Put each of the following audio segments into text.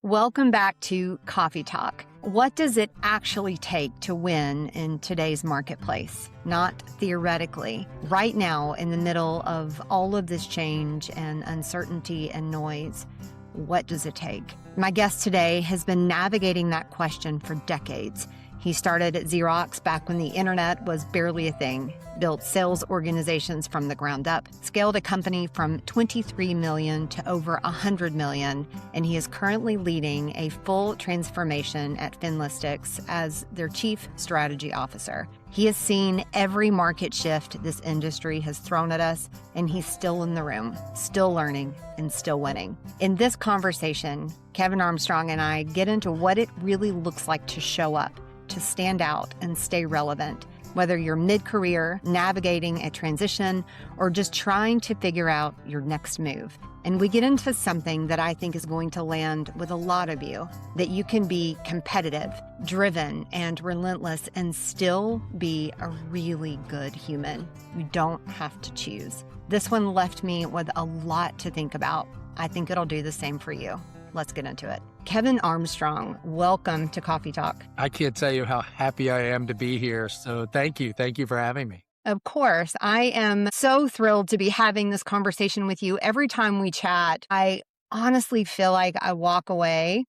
Welcome back to Coffee Talk. What does it actually take to win in today's marketplace? Not theoretically. Right now, in the middle of all of this change and uncertainty and noise, what does it take? My guest today has been navigating that question for decades. He started at Xerox back when the internet was barely a thing, built sales organizations from the ground up, scaled a company from 23 million to over 100 million, and he is currently leading a full transformation at FinListics as their chief strategy officer. He has seen every market shift this industry has thrown at us, and he's still in the room, still learning, and still winning. In this conversation, Kevin Armstrong and I get into what it really looks like to show up, to stand out and stay relevant, whether you're mid-career, navigating a transition, or just trying to figure out your next move. And we get into something that I think is going to land with a lot of you, that you can be competitive, driven, and relentless and still be a really good human. You don't have to choose. This one left me with a lot to think about. I think it'll do the same for you. Let's get into it. Kevin Armstrong, welcome to Coffee Talk. I can't tell you how happy I am to be here. So thank you. Thank you for having me. Of course. I am so thrilled to be having this conversation with you. Every time we chat, I honestly feel like I walk away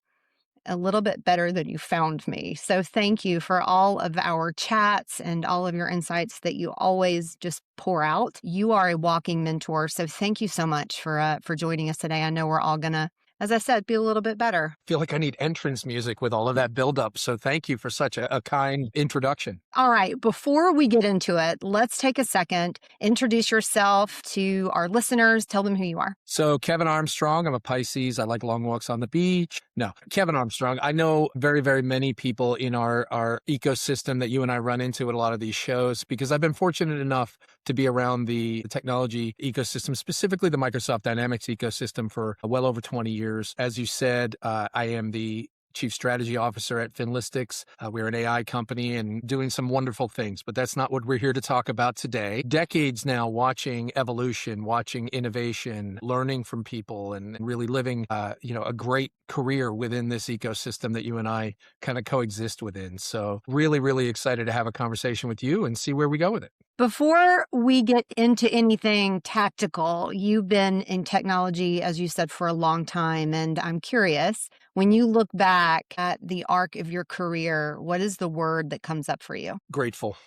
a little bit better than you found me. So thank you for all of our chats and all of your insights that you always just pour out. You are a walking mentor. So thank you so much for joining us today. I know we're all gonna, as I said, be a little bit better. I feel like I need entrance music with all of that buildup. So thank you for such a kind introduction. All right. Before we get into it, let's take a second, introduce yourself to our listeners, tell them who you are. So Kevin Armstrong, I'm a Pisces. I like long walks on the beach. No, Kevin Armstrong. I know very, very many people in our ecosystem that you and I run into at a lot of these shows because I've been fortunate enough to be around the technology ecosystem, specifically the Microsoft Dynamics ecosystem for well over 20 years. As you said, I am the Chief Strategy Officer at FinListics. We're an AI company and doing some wonderful things, but that's not what we're here to talk about today. Decades now watching evolution, watching innovation, learning from people, and really living, a great career within this ecosystem that you and I kind of coexist within. So really, really excited to have a conversation with you and see where we go with it. Before we get into anything tactical, you've been in technology, as you said, for a long time. And I'm curious, when you look back at the arc of your career, what is the word that comes up for you? Grateful.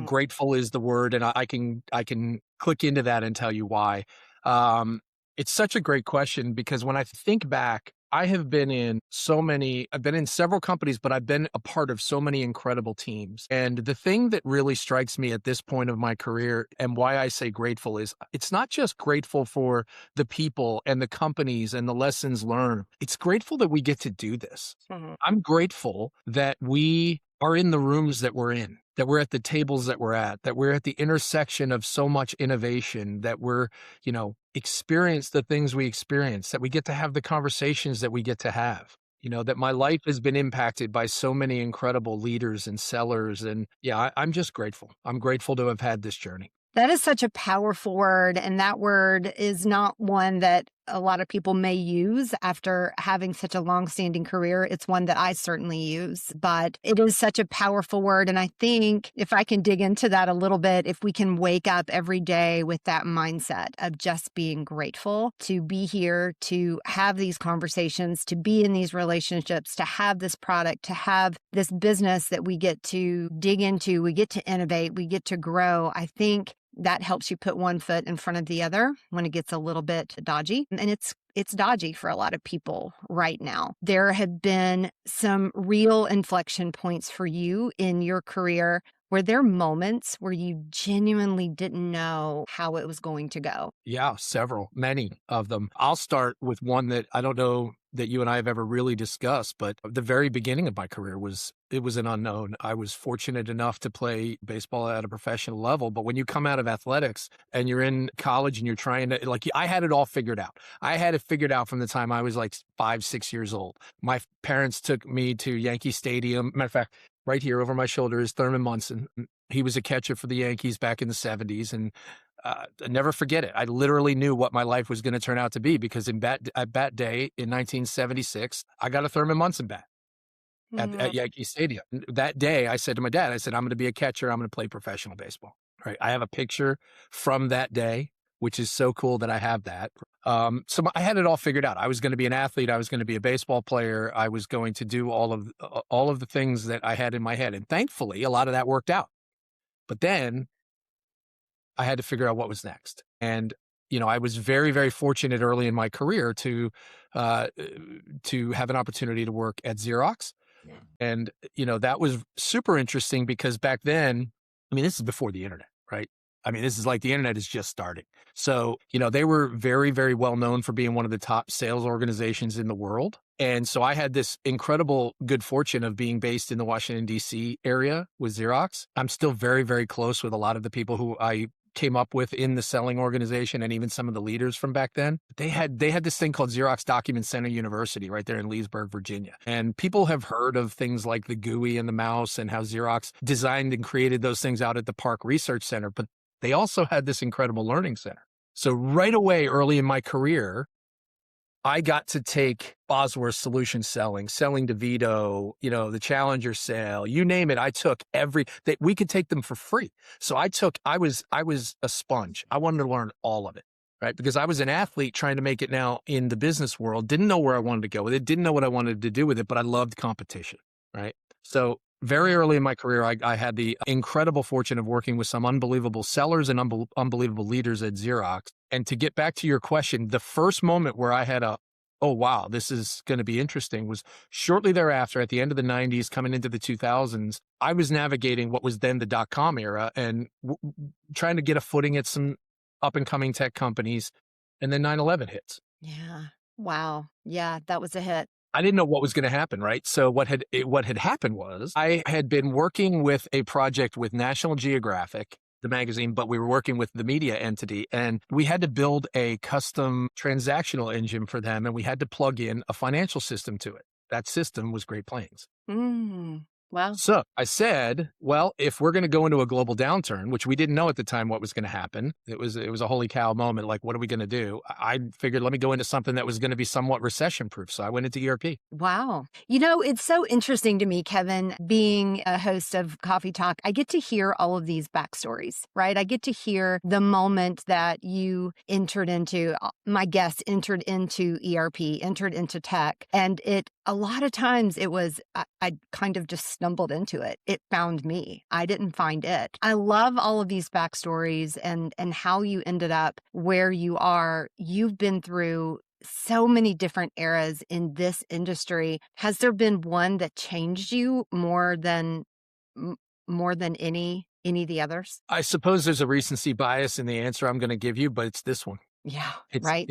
Grateful is the word. And I can click into that and tell you why. It's such a great question because when I think back, I've been in several companies, but I've been a part of so many incredible teams. And the thing that really strikes me at this point of my career and why I say grateful is it's not just grateful for the people and the companies and the lessons learned. It's grateful that we get to do this. I'm grateful that we are in the rooms that we're in, that we're at the tables that we're at we're at the intersection of so much innovation, that we're, experience the things we experience, that we get to have the conversations that we get to have, that my life has been impacted by so many incredible leaders and sellers. And I'm just grateful. I'm grateful to have had this journey. That is such a powerful word. And that word is not one that a lot of people may use after having such a long-standing career. It's one that I certainly use, but it is such a powerful word. And I think if I can dig into that a little bit, if we can wake up every day with that mindset of just being grateful to be here, to have these conversations, to be in these relationships, to have this product, to have this business that we get to dig into, we get to innovate, we get to grow, I think that helps you put one foot in front of the other when it gets a little bit dodgy. And it's dodgy for a lot of people right now. There have been some real inflection points for you in your career. Were there moments where you genuinely didn't know how it was going to go? Yeah, many of them. I'll start with one that I don't know that you and I have ever really discussed, but the very beginning of my career was an unknown. I was fortunate enough to play baseball at a professional level, but when you come out of athletics and you're in college and you're trying to, I had it all figured out. I had it figured out from the time I was 5, 6 years old. My parents took me to Yankee Stadium. Matter of fact, right here over my shoulder is Thurman Munson. He was a catcher for the Yankees back in the 70s. And I never forget it. I literally knew what my life was going to turn out to be because at bat day in 1976, I got a Thurman Munson bat at Yankee Stadium. That day, I said to my dad, I said, I'm going to be a catcher. I'm going to play professional baseball. Right. I have a picture from that day, which is so cool that I have that. So I had it all figured out. I was going to be an athlete. I was going to be a baseball player. I was going to do all of the things that I had in my head. And thankfully, a lot of that worked out. But then I had to figure out what was next. And, I was very, very fortunate early in my career to have an opportunity to work at Xerox. Yeah. And, that was super interesting because back then, this is before the internet, right? This is like the internet is just starting. So, they were very, very well known for being one of the top sales organizations in the world. And so I had this incredible good fortune of being based in the Washington, D.C. area with Xerox. I'm still very, very close with a lot of the people who I came up with in the selling organization and even some of the leaders from back then. They had this thing called Xerox Document Center University right there in Leesburg, Virginia. And people have heard of things like the GUI and the mouse and how Xerox designed and created those things out at the Park Research Center. But they also had this incredible learning center. So right away, early in my career, I got to take Bosworth solution selling to Vito, the Challenger sale, you name it. I took we could take them for free. So I was a sponge. I wanted to learn all of it, right? Because I was an athlete trying to make it now in the business world, didn't know where I wanted to go with it, didn't know what I wanted to do with it, but I loved competition, right? So very early in my career, I had the incredible fortune of working with some unbelievable sellers and unbelievable leaders at Xerox. And to get back to your question, the first moment where I had oh, wow, this is going to be interesting was shortly thereafter, at the end of the 90s, coming into the 2000s, I was navigating what was then the dot-com era and trying to get a footing at some up-and-coming tech companies. And then 9/11 hits. Yeah. Wow. Yeah, that was a hit. I didn't know what was going to happen, right? So what had happened was I had been working with a project with National Geographic, the magazine, but we were working with the media entity, and we had to build a custom transactional engine for them, and we had to plug in a financial system to it. That system was Great Plains. Wow. So I said, well, if we're going to go into a global downturn, which we didn't know at the time what was going to happen, it was a holy cow moment. Like, what are we going to do? I figured, let me go into something that was going to be somewhat recession proof. So I went into ERP. Wow. It's so interesting to me, Kevin, being a host of Coffey Talk. I get to hear all of these backstories, right? I get to hear the moment that you my guests entered into ERP, entered into tech. And a lot of times it was, I kind of just stumbled into it. It found me. I didn't find it. I love all of these backstories and how you ended up where you are. You've been through so many different eras in this industry. Has there been one that changed you more than any of the others? I suppose there's a recency bias in the answer I'm going to give you, but it's this one. Yeah, right.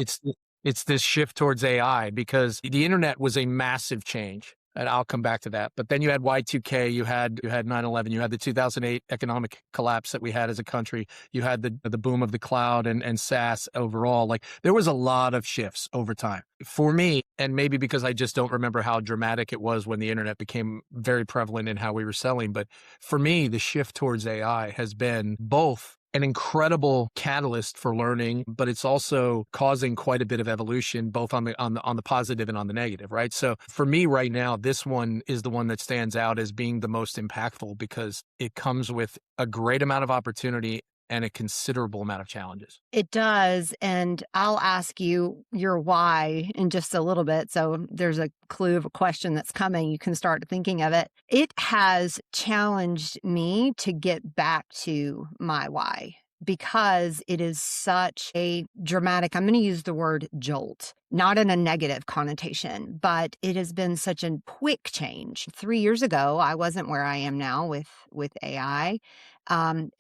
It's this shift towards AI because the internet was a massive change. And I'll come back to that. But then you had Y2K, you had 9/11, you had the 2008 economic collapse that we had as a country. You had the boom of the cloud and SaaS overall. Like, there was a lot of shifts over time. For me, and maybe because I just don't remember how dramatic it was when the internet became very prevalent in how we were selling. But for me, the shift towards AI has been both an incredible catalyst for learning, but it's also causing quite a bit of evolution, both on the positive and on the negative, right? So for me right now, this one is the one that stands out as being the most impactful because it comes with a great amount of opportunity and a considerable amount of challenges. It does. And I'll ask you your why in just a little bit. So there's a clue of a question that's coming. You can start thinking of it. It has challenged me to get back to my why because it is such a dramatic, I'm going to use the word jolt, not in a negative connotation, but it has been such a quick change. 3 years ago, I wasn't where I am now with AI. And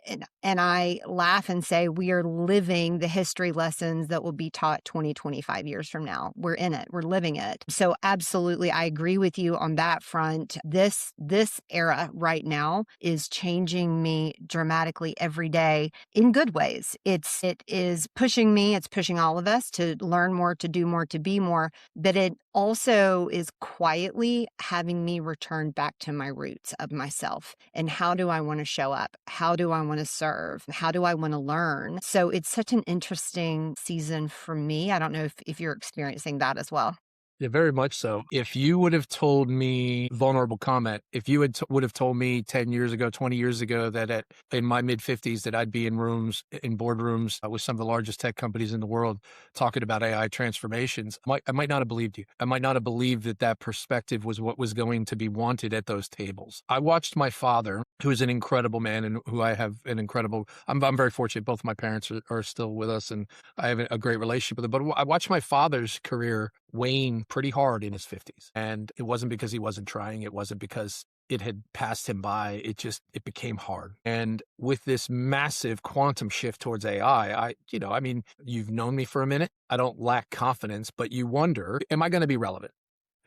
I laugh and say we are living the history lessons that will be taught 20, 25 years from now. We're in it. We're living it. So absolutely, I agree with you on that front. This era right now is changing me dramatically every day in good ways. It is pushing me. It's pushing all of us to learn more, to do more, more, to be more, but it also is quietly having me return back to my roots of myself. And how do I want to show up? How do I want to serve? How do I want to learn? So it's such an interesting season for me. I don't know if you're experiencing that as well. Yeah, very much so. If you would have told me, vulnerable comment, if you would have told me 10 years ago, 20 years ago that in my mid 50s that I'd be in boardrooms with some of the largest tech companies in the world talking about AI transformations, I might not have believed you. I might not have believed that perspective was what was going to be wanted at those tables. I watched my father, who is an incredible man and who I have I'm very fortunate. Both my parents are still with us and I have a great relationship with them. But I watched my father's career wane pretty hard in his 50s. And it wasn't because he wasn't trying. It wasn't because it had passed him by. It became hard. And with this massive quantum shift towards AI, you've known me for a minute. I don't lack confidence, but you wonder, am I going to be relevant?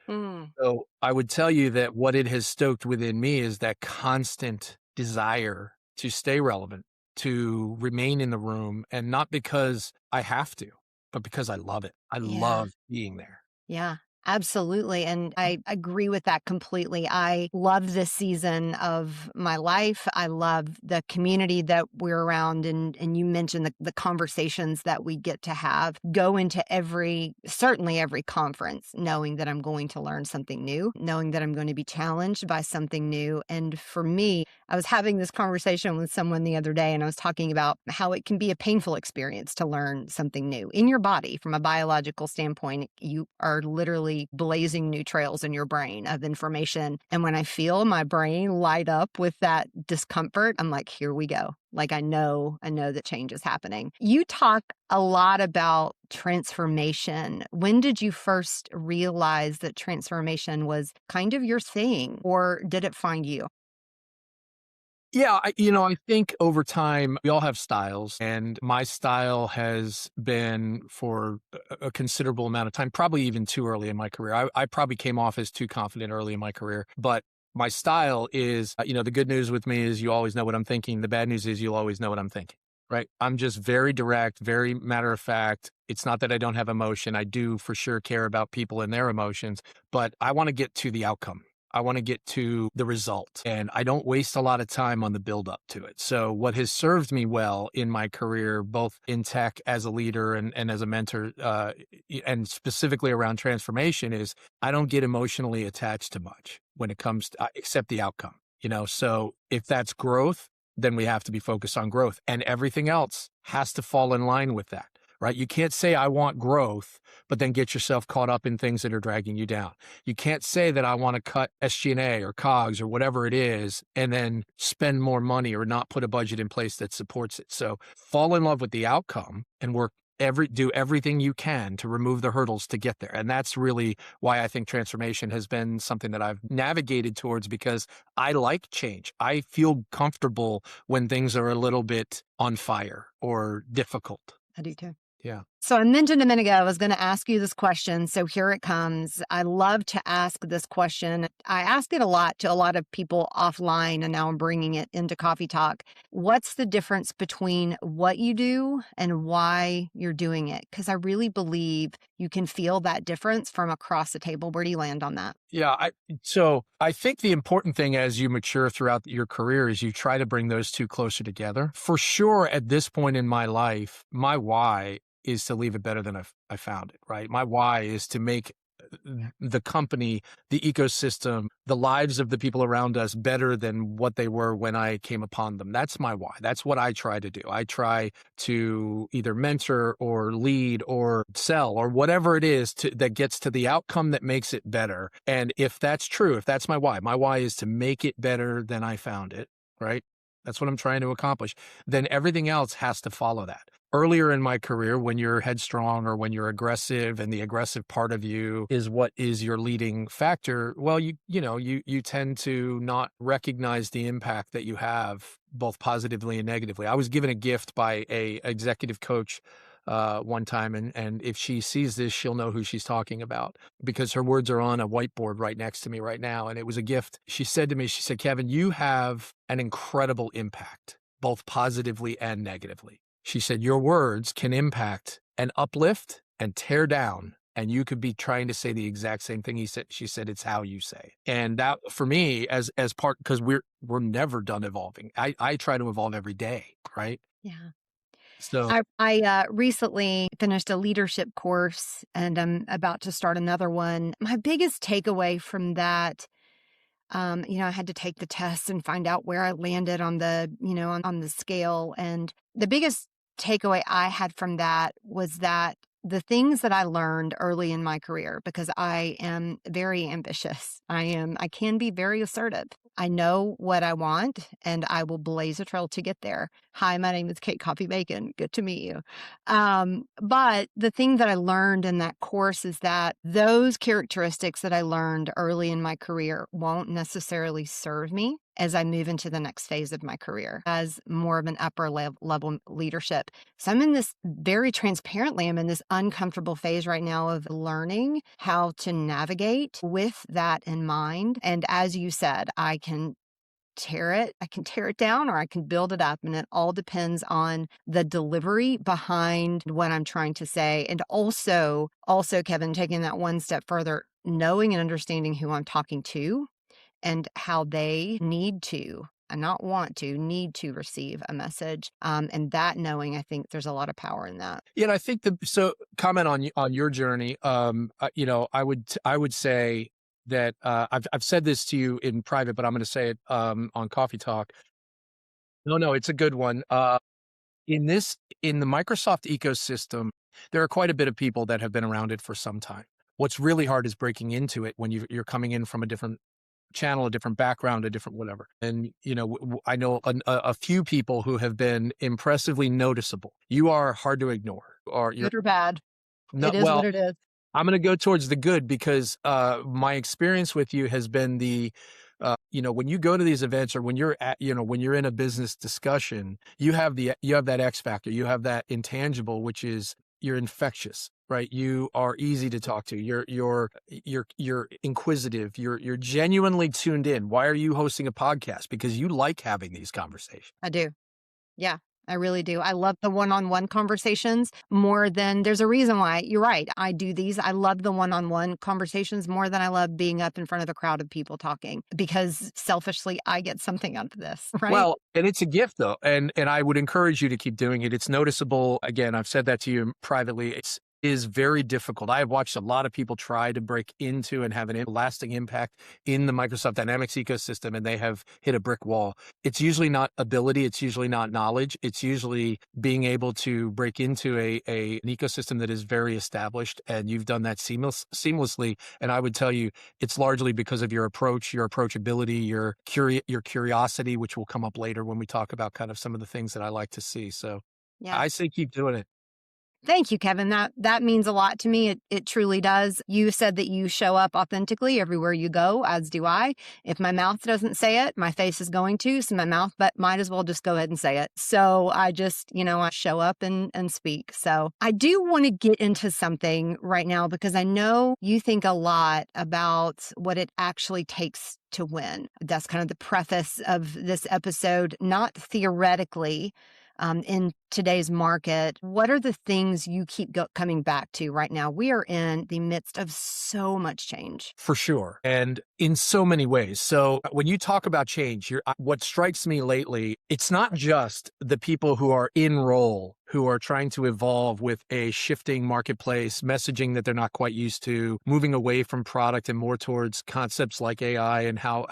So I would tell you that what it has stoked within me is that constant desire to stay relevant, to remain in the room, and not because I have to, but because I love it. I love being there. Yeah, absolutely. And I agree with that completely. I love this season of my life. I love the community that we're around. And you mentioned the conversations that we get to have, go into certainly every conference, knowing that I'm going to learn something new, knowing that I'm going to be challenged by something new. And for me, I was having this conversation with someone the other day, and I was talking about how it can be a painful experience to learn something new in your body. From a biological standpoint, you are literally blazing new trails in your brain of information. And when I feel my brain light up with that discomfort, I'm like, here we go. Like, I know that change is happening. You talk a lot about transformation. When did you first realize that transformation was kind of your thing, or did it find you? Yeah, I think over time, we all have styles, and my style has been for a considerable amount of time, probably even too early in my career. I probably came off as too confident early in my career, but my style is, the good news with me is you always know what I'm thinking. The bad news is you'll always know what I'm thinking, right? I'm just very direct, very matter of fact. It's not that I don't have emotion. I do for sure care about people and their emotions, but I want to get to the outcome. I want to get to the result, and I don't waste a lot of time on the build up to it. So what has served me well in my career, both in tech as a leader and as a mentor, and specifically around transformation, is I don't get emotionally attached to much when it comes to except the outcome. So if that's growth, then we have to be focused on growth, and everything else has to fall in line with that. Right? You can't say I want growth, but then get yourself caught up in things that are dragging you down. You can't say that I want to cut SG&A or COGS or whatever it is, and then spend more money or not put a budget in place that supports it. So fall in love with the outcome and do everything you can to remove the hurdles to get there. And that's really why I think transformation has been something that I've navigated towards, because I like change. I feel comfortable when things are a little bit on fire or difficult. I do too. Yeah. So I mentioned a minute ago, I was going to ask you this question. So here it comes. I love to ask this question. I ask it a lot to a lot of people offline, and now I'm bringing it into Coffee Talk. What's the difference between what you do and why you're doing it? Because I really believe you can feel that difference from across the table. Where do you land on that? Yeah. So I think the important thing as you mature throughout your career is you try to bring those two closer together. For sure, at this point in my life, my why is to leave it better than I found it, right? My why is to make the company, the ecosystem, the lives of the people around us better than what they were when I came upon them. That's my why. That's what I try to do. I try to either mentor or lead or sell or whatever it is that gets to the outcome that makes it better. And if that's true, if that's my why is to make it better than I found it, right? That's what I'm trying to accomplish. Then everything else has to follow that. Earlier in my career, when you're headstrong or when you're aggressive and the aggressive part of you is what is your leading factor, well, you tend to not recognize the impact that you have both positively and negatively. I was given a gift by a executive coach one time, and if she sees this, she'll know who she's talking about because her words are on a whiteboard right next to me right now. And it was a gift. She said to me, she said, "Kevin, you have an incredible impact, both positively and negatively." She said, "Your words can impact and uplift and tear down and you could be trying to say the exact same thing she said, it's how you say it. And that for me as part, because we're never done evolving. I try to evolve every day, right? Yeah. So I recently finished a leadership course and I'm about to start another one. My biggest takeaway from that, I had to take the test and find out where I landed on the, on the scale. And the biggest takeaway I had from that was that the things that I learned early in my career, because I am very ambitious. I can be very assertive. I know what I want and I will blaze a trail to get there. Hi, my name is Kate Coffey Bacon. Good to meet you. But the thing that I learned in that course is that those characteristics that I learned early in my career won't necessarily serve me as I move into the next phase of my career as more of an upper level leadership. So I'm in this very transparently, I'm in this uncomfortable phase right now of learning how to navigate with that in mind. And as you said, I can tear it down or I can build it up. And it all depends on the delivery behind what I'm trying to say. And also, Kevin, taking that one step further, knowing and understanding who I'm talking to and how they need to and not want to need to receive a message. And that knowing, I think there's a lot of power in that. Yeah, and I think so comment on your journey. I would say that I've said this to you in private, but I'm going to say it on Coffee Talk. No, it's a good one. In the Microsoft ecosystem, there are quite a bit of people that have been around it for some time. What's really hard is breaking into it when you're coming in from a different channel, a different background, a different whatever. And, I know a few people who have been impressively noticeable. You are hard to ignore, or you're Good or bad. not It is what well. it is. I'm going to go towards the good because my experience with you has been when you go to these events or when you're when you're in a business discussion, you have that X factor, you have that intangible, which is you're infectious, right? You are easy to talk to. You're inquisitive. You're genuinely tuned in. Why are you hosting a podcast? Because you like having these conversations. I do. Yeah, I really do. I love the one-on-one conversations more than there's a reason why. You're right. I do these. I love the one-on-one conversations more than I love being up in front of a crowd of people talking because selfishly, I get something out of this, right? Well, and it's a gift though. And I would encourage you to keep doing it. It's noticeable. Again, I've said that to you privately. Is very difficult. I have watched a lot of people try to break into and have an lasting impact in the Microsoft Dynamics ecosystem, and they have hit a brick wall. It's usually not ability. It's usually not knowledge. It's usually being able to break into an ecosystem that is very established, and you've done that seamlessly. And I would tell you, it's largely because of your approach, your approachability, your curiosity, which will come up later when we talk about kind of some of the things that I like to see. So Yeah. I say keep doing it. Thank you, Kevin. That means a lot to me. It truly does. You said that you show up authentically everywhere you go, as do I. If my mouth doesn't say it, my face is going to, so my mouth but might as well just go ahead and say it. So I just, I show up and speak. So I do want to get into something right now because I know you think a lot about what it actually takes to win. That's kind of the preface of this episode, not theoretically. In today's market, what are the things you keep coming back to right now? We are in the midst of so much change. For sure. And in so many ways. So when you talk about change, what strikes me lately, it's not just the people who are in role, who are trying to evolve with a shifting marketplace, messaging that they're not quite used to, moving away from product and more towards concepts like AI and how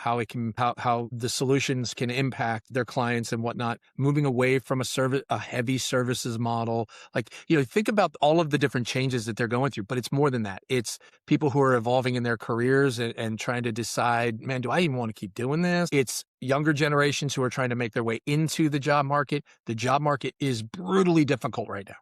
the solutions can impact their clients and whatnot, moving away from a heavy services model. Like, think about all of the different changes that they're going through, but it's more than that. It's people who are evolving in their careers and trying to decide, man, do I even want to keep doing this? It's younger generations who are trying to make their way into the job market. The job market is brutally difficult right now.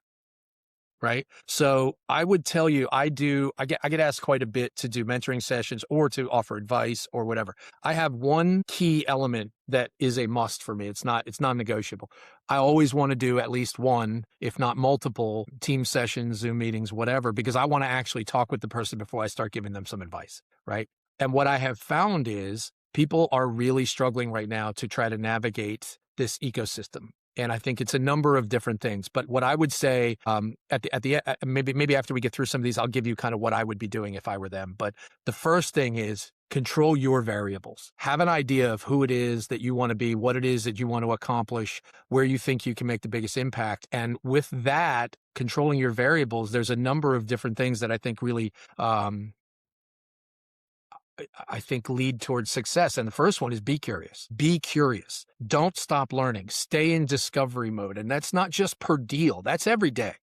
Right. So I would tell you, I get asked quite a bit to do mentoring sessions or to offer advice or whatever. I have one key element that is a must for me. It's non-negotiable. I always want to do at least one, if not multiple team sessions, Zoom meetings, whatever, because I want to actually talk with the person before I start giving them some advice. Right. And what I have found is people are really struggling right now to try to navigate this ecosystem. And I think it's a number of different things. But what I would say maybe after we get through some of these, I'll give you kind of what I would be doing if I were them. But the first thing is control your variables. Have an idea of who it is that you want to be, what it is that you want to accomplish, where you think you can make the biggest impact. And with that, controlling your variables, there's a number of different things that I think really I think lead towards success. And the first one is be curious. Be curious. Don't stop learning. Stay in discovery mode. And that's not just per deal. That's every day,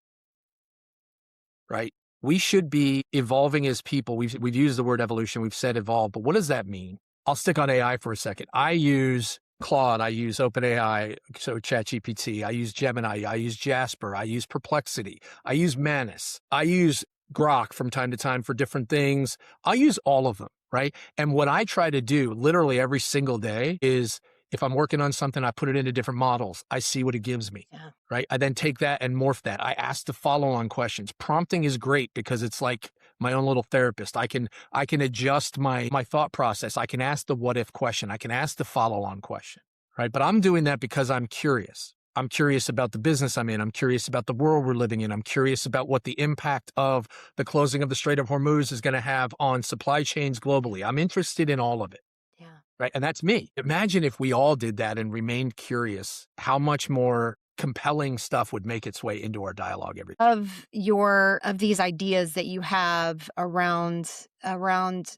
right? We should be evolving as people. We've used the word evolution. We've said evolve, but what does that mean? I'll stick on AI for a second. I use Claude. I use OpenAI, so ChatGPT. I use Gemini. I use Jasper. I use Perplexity. I use Manus. I use Grok from time to time for different things. I use all of them, right? And what I try to do literally every single day is if I'm working on something, I put it into different models. I see what it gives me, right? I then take that and morph that. I ask the follow-on questions. Prompting is great because it's like my own little therapist. I can adjust my thought process. I can ask the what if question. I can ask the follow-on question, right? But I'm doing that because I'm curious. I'm curious about the business I'm in. I'm curious about the world we're living in. I'm curious about what the impact of the closing of the Strait of Hormuz is going to have on supply chains globally. I'm interested in all of it. Yeah. Right. And that's me. Imagine if we all did that and remained curious, how much more compelling stuff would make its way into our dialogue every day. Of these ideas that you have around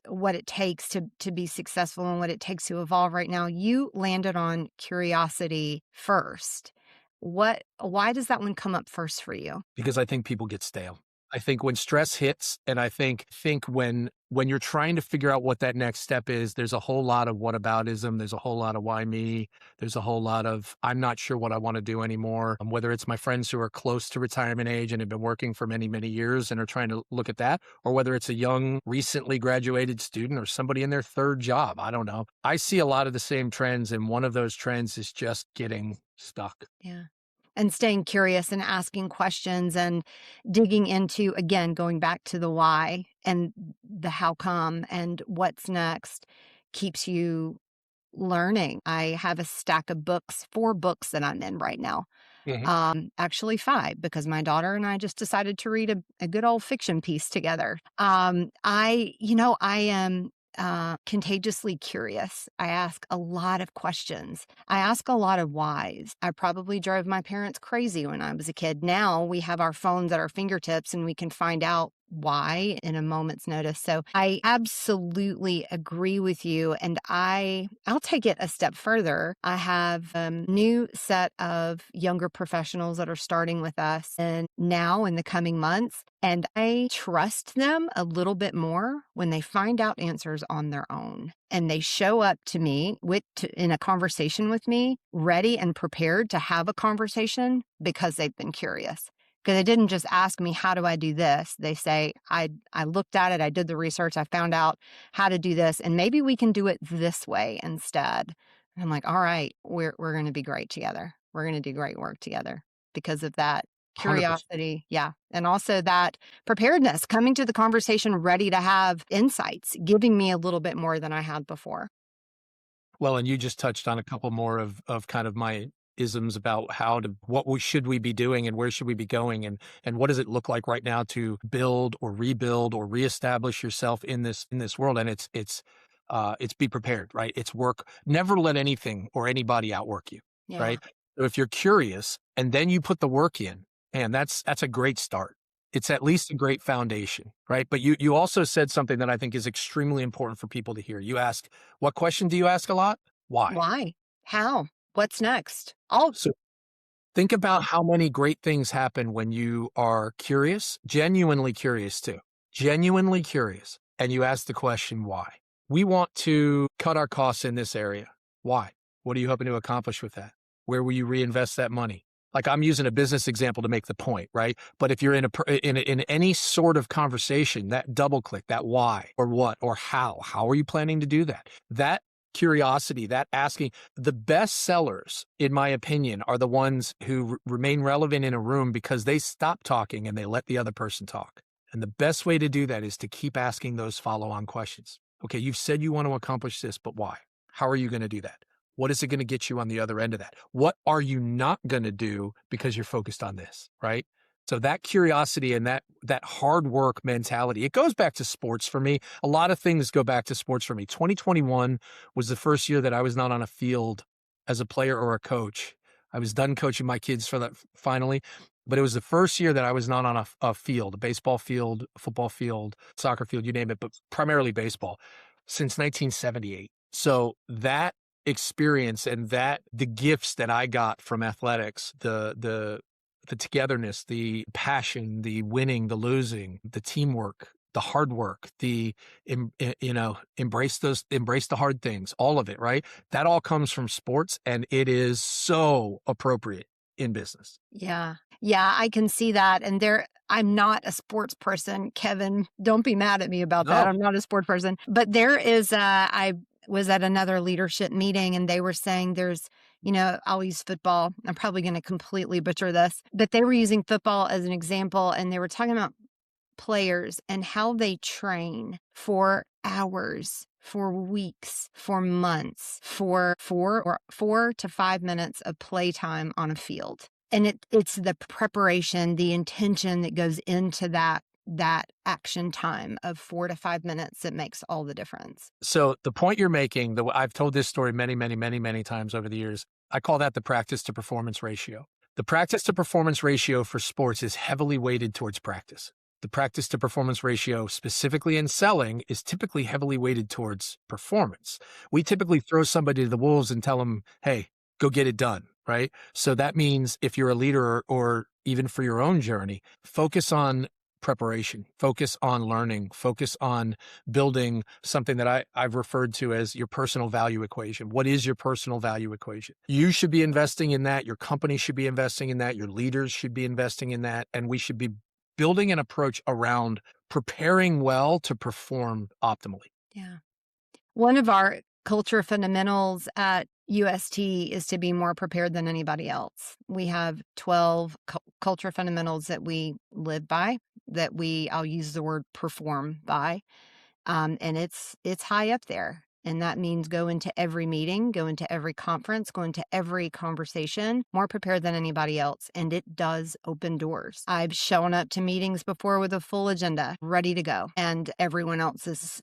what it takes to be successful and what it takes to evolve right now, you landed on curiosity first. Why does that one come up first for you? Because I think people get stale. I think when stress hits, and I think when you're trying to figure out what that next step is, there's a whole lot of whataboutism. There's a whole lot of why me. There's a whole lot of I'm not sure what I want to do anymore. Whether it's my friends who are close to retirement age and have been working for many, many years and are trying to look at that, or whether it's a young, recently graduated student or somebody in their third job. I don't know. I see a lot of the same trends, and one of those trends is just getting stuck. Yeah. And staying curious and asking questions and digging into, again, going back to the why and the how come and what's next keeps you learning. I have a stack of books, 4 books that I'm in right now. Actually 5, because my daughter and I just decided to read a good old fiction piece together. I am contagiously curious. I ask a lot of questions. I ask a lot of whys. I probably drove my parents crazy when I was a kid. Now we have our phones at our fingertips and we can find out why in a moment's notice. So I absolutely agree with you. And I'll take it a step further. I have a new set of younger professionals that are starting with us and now in the coming months. And I trust them a little bit more when they find out answers on their own. And they show up to me in a conversation with me, ready and prepared to have a conversation because they've been curious. Because they didn't just ask me, how do I do this? They say, I looked at it, I did the research, I found out how to do this, and maybe we can do it this way instead. And I'm like, all right, we're going to be great together. We're going to do great work together because of that curiosity. 100%. Yeah. And also that preparedness, coming to the conversation ready to have insights, giving me a little bit more than I had before. Well, and you just touched on a couple more of kind of my isms about should we be doing and where should we be going and what does it look like right now to build or rebuild or reestablish yourself in this world. And it's be prepared, right? It's work. Never let anything or anybody outwork you, right? So if you're curious and then you put the work in, and that's a great start. It's at least a great foundation, right? But you also said something that I think is extremely important for people to hear. You ask, what question do you ask a lot? Why? Why? How? What's next? So think about how many great things happen when you are curious, genuinely curious too, genuinely curious. And you ask the question, why? We want to cut our costs in this area. Why? What are you hoping to accomplish with that? Where will you reinvest that money? Like I'm using a business example to make the point, right? But if you're in any sort of conversation, that double click, that why or what or how are you planning to do that? That curiosity, that asking, the best sellers, in my opinion, are the ones who remain relevant in a room because they stop talking and they let the other person talk. And the best way to do that is to keep asking those follow-on questions. Okay, you've said you want to accomplish this, but why? How are you going to do that? What is it going to get you on the other end of that? What are you not going to do because you're focused on this, right? So that curiosity and that hard work mentality, it goes back to sports for me. A lot of things go back to sports for me. 2021 was the first year that I was not on a field as a player or a coach. I was done coaching my kids for that finally, but it was the first year that I was not on a field, a baseball field, a football field, soccer field, you name it, but primarily baseball since 1978. So that experience and the gifts that I got from athletics, the togetherness, the passion, the winning, the losing, the teamwork, the hard work, embrace the hard things, all of it, right? That all comes from sports, and it is so appropriate in business. Yeah. Yeah, I can see that. And I'm not a sports person. Kevin, don't be mad at me about that. No. I'm not a sports person. But I was at another leadership meeting and they were saying I'll use football. I'm probably going to completely butcher this, but they were using football as an example. And they were talking about players and how they train for hours, for weeks, for months, for 4 to 5 minutes of playtime on a field. And it's the preparation, the intention that goes into that action time of 4 to 5 minutes that makes all the difference. So the point you're making, I've told this story many, many, many, many times over the years. I call that the practice to performance ratio. The practice to performance ratio for sports is heavily weighted towards practice. The practice to performance ratio, specifically in selling, is typically heavily weighted towards performance. We typically throw somebody to the wolves and tell them, hey, go get it done, right? So that means if you're a leader or even for your own journey, focus on preparation, focus on learning, focus on building something that I've referred to as your personal value equation. What is your personal value equation? You should be investing in that. Your company should be investing in that. Your leaders should be investing in that. And we should be building an approach around preparing well to perform optimally. Yeah. One of our culture fundamentals at UST is to be more prepared than anybody else. We have 12 culture fundamentals that we live by, that I'll use the word perform by. And it's high up there. And that means go into every meeting, go into every conference, go into every conversation, more prepared than anybody else. And it does open doors. I've shown up to meetings before with a full agenda, ready to go. And everyone else is,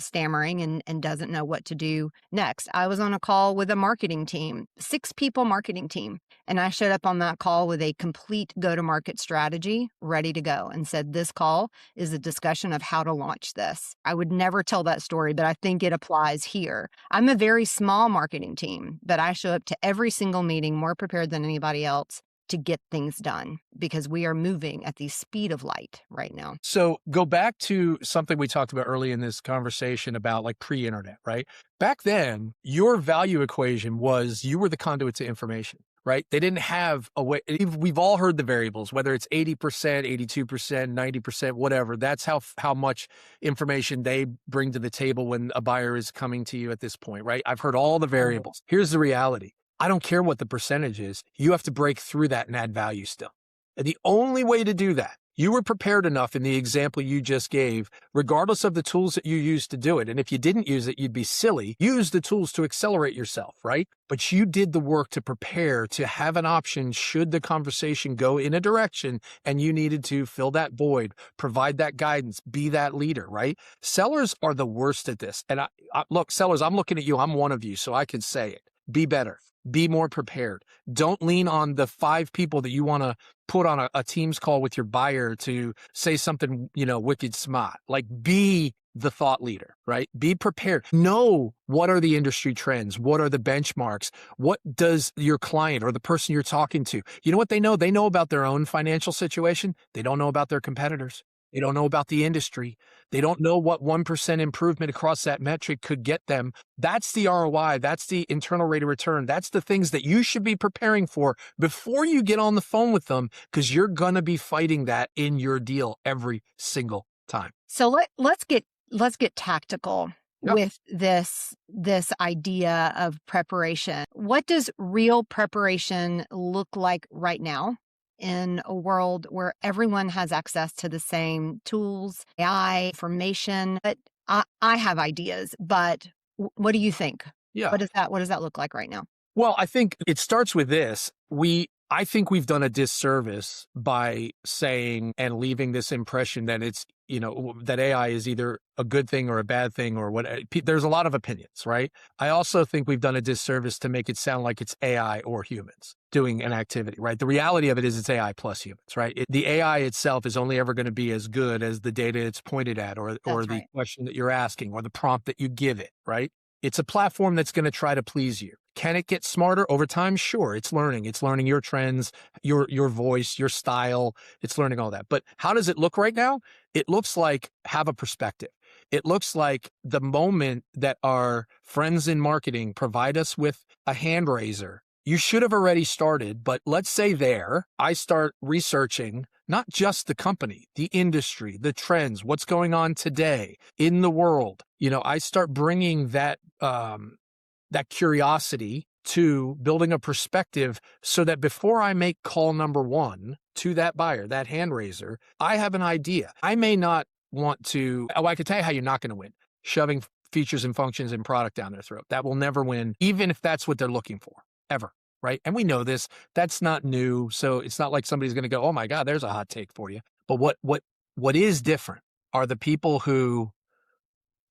stammering and doesn't know what to do next. I was on a call with a marketing team, 6-people marketing team. And I showed up on that call with a complete go-to-market strategy ready to go and said, this call is a discussion of how to launch this. I would never tell that story, but I think it applies here. I'm a very small marketing team, but I show up to every single meeting more prepared than anybody else to get things done because we are moving at the speed of light right now. So go back to something we talked about early in this conversation about like pre-internet, right? Back then, your value equation was you were the conduit to information, right? They didn't have a way. We've all heard the variables, whether it's 80%, 82%, 90%, whatever. That's how much information they bring to the table when a buyer is coming to you at this point, right? I've heard all the variables. Here's the reality. I don't care what the percentage is. You have to break through that and add value still. And the only way to do that, you were prepared enough in the example you just gave, regardless of the tools that you used to do it. And if you didn't use it, you'd be silly. Use the tools to accelerate yourself, right? But you did the work to prepare to have an option should the conversation go in a direction and you needed to fill that void, provide that guidance, be that leader, right? Sellers are the worst at this. And look, sellers, I'm looking at you. I'm one of you, so I can say it. Be better. Be more prepared. Don't lean on the 5 people that you want to put on a Teams call with your buyer to say something, wicked smart. Like, be the thought leader, right? Be prepared. Know what are the industry trends? What are the benchmarks? What does your client or the person you're talking to, you know what they know? They know about their own financial situation. They don't know about their competitors. They don't know about the industry. They don't know what 1% improvement across that metric could get them. That's the ROI. That's the internal rate of return. That's the things that you should be preparing for before you get on the phone with them, because you're going to be fighting that in your deal every single time. So let's get tactical. Yep. With this idea of preparation. What does real preparation look like right now? In a world where everyone has access to the same tools, AI, information. But I have ideas, but what do you think? Yeah. What does that look like right now? Well, I think it starts with this. I think we've done a disservice by saying and leaving this impression that it's, that AI is either a good thing or a bad thing or what. There's a lot of opinions, right? I also think we've done a disservice to make it sound like it's AI or humans doing an activity, right? The reality of it is it's AI plus humans, right? The AI itself is only ever going to be as good as the data it's pointed at or That's the right. question that you're asking or the prompt that you give it, right? It's a platform that's going to try to please you. Can it get smarter over time? Sure. It's learning. It's learning your trends, your voice, your style. It's learning all that. But how does it look right now? It looks like have a perspective. It looks like the moment that our friends in marketing provide us with a hand raiser. You should have already started, but let's say I start researching not just the company, the industry, the trends, what's going on today in the world. I start bringing that curiosity to building a perspective so that before I make call number one to that buyer, that hand raiser, I have an idea. I may not want to, I can tell you how you're not going to win. Shoving features and functions and product down their throat. That will never win, even if that's what they're looking for, ever. Right. And we know this. That's not new. So it's not like somebody's going to go, oh my God, there's a hot take for you. But what is different are the people who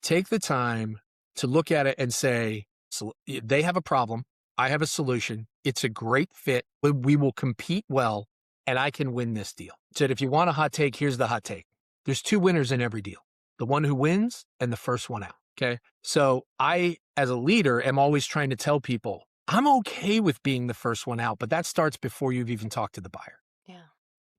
take the time to look at it and say, so they have a problem. I have a solution. It's a great fit. We will compete well and I can win this deal. Said, if you want a hot take, here's the hot take. There's two winners in every deal. The one who wins and the first one out. Okay. So I, as a leader, am always trying to tell people, I'm okay with being the first one out, but that starts before you've even talked to the buyer. Yeah.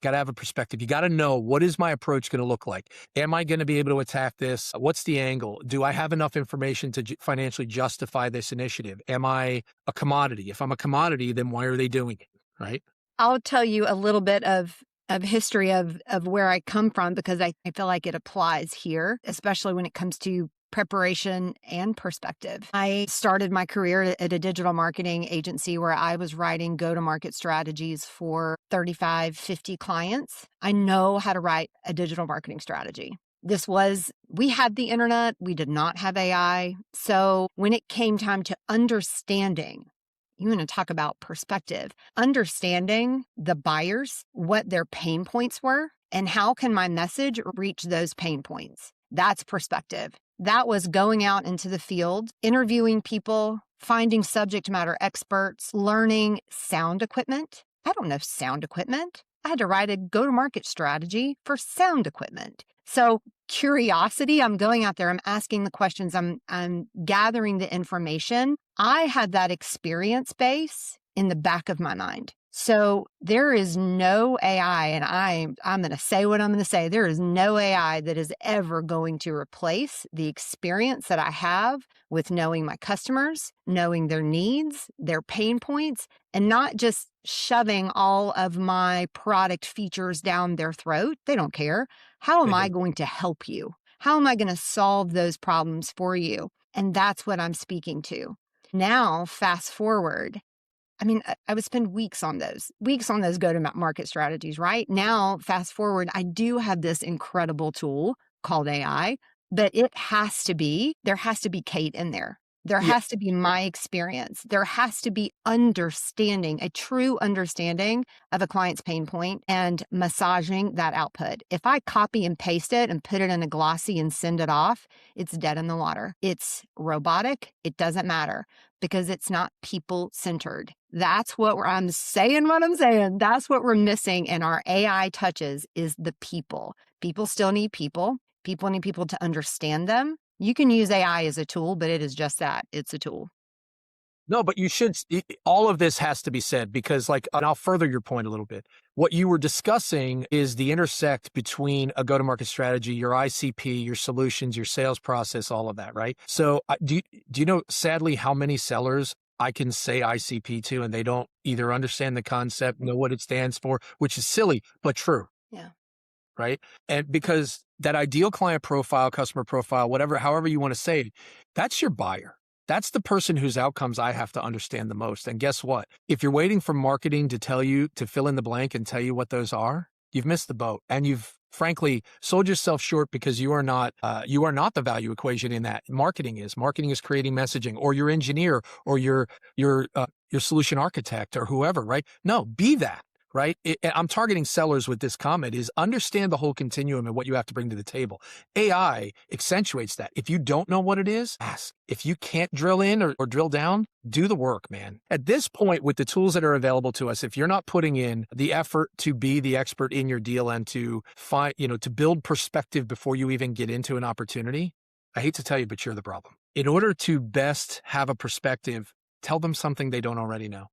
Got to have a perspective. You got to know, what is my approach going to look like? Am I going to be able to attack this? What's the angle? Do I have enough information to financially justify this initiative? Am I a commodity? If I'm a commodity, then why are they doing it? Right? I'll tell you a little bit of history of where I come from, because I feel like it applies here, especially when it comes to preparation and perspective. I started my career at a digital marketing agency where I was writing go-to-market strategies for 35, 50 clients. I know how to write a digital marketing strategy. We had the internet, we did not have AI. So when it came time to understanding, you want to talk about perspective, understanding the buyers, what their pain points were, and how can my message reach those pain points? That's perspective. That was going out into the field, interviewing people, finding subject matter experts, learning sound equipment. I don't know sound equipment. I had to write a go-to-market strategy for sound equipment. So curiosity, I'm going out there, I'm asking the questions, I'm gathering the information. I had that experience base in the back of my mind. So there is no AI, and I'm going to say what I'm going to say. There is no AI that is ever going to replace the experience that I have with knowing my customers, knowing their needs, their pain points, and not just shoving all of my product features down their throat. They don't care. How am I going to help you? How am I going to solve those problems for you? And that's what I'm speaking to. Now, fast forward. I mean, I would spend weeks on those go-to-market strategies, right? Now, fast forward, I do have this incredible tool called AI, but there has to be Kate in there. There has to be my experience. There has to be understanding, a true understanding of a client's pain point and massaging that output. If I copy and paste it and put it in a glossy and send it off, it's dead in the water. It's robotic. It doesn't matter because it's not people-centered. That's what I'm saying. That's what we're missing in our AI touches is the people. People still need people. People need people to understand them. You can use AI as a tool, but it is just that. It's a tool. No, but all of this has to be said because and I'll further your point a little bit. What you were discussing is the intersect between a go-to-market strategy, your ICP, your solutions, your sales process, all of that, right? So do you know, sadly, how many sellers I can say ICP to and they don't either understand the concept, know what it stands for, which is silly, but true. Yeah. Right. And because that ideal client profile, customer profile, however you want to say it, that's your buyer. That's the person whose outcomes I have to understand the most. And guess what? If you're waiting for marketing to tell you to fill in the blank and tell you what those are, you've missed the boat and you've frankly, sold yourself short because you are not the value equation in that. Marketing is creating messaging, or your engineer, or your solution architect, or whoever, right? No, be that. Right? I'm targeting sellers with this comment is understand the whole continuum and what you have to bring to the table. AI accentuates that. If you don't know what it is, ask. If you can't drill in or drill down, do the work, man. At this point, with the tools that are available to us, if you're not putting in the effort to be the expert in your deal and to find, to build perspective before you even get into an opportunity, I hate to tell you, but you're the problem. In order to best have a perspective, tell them something they don't already know.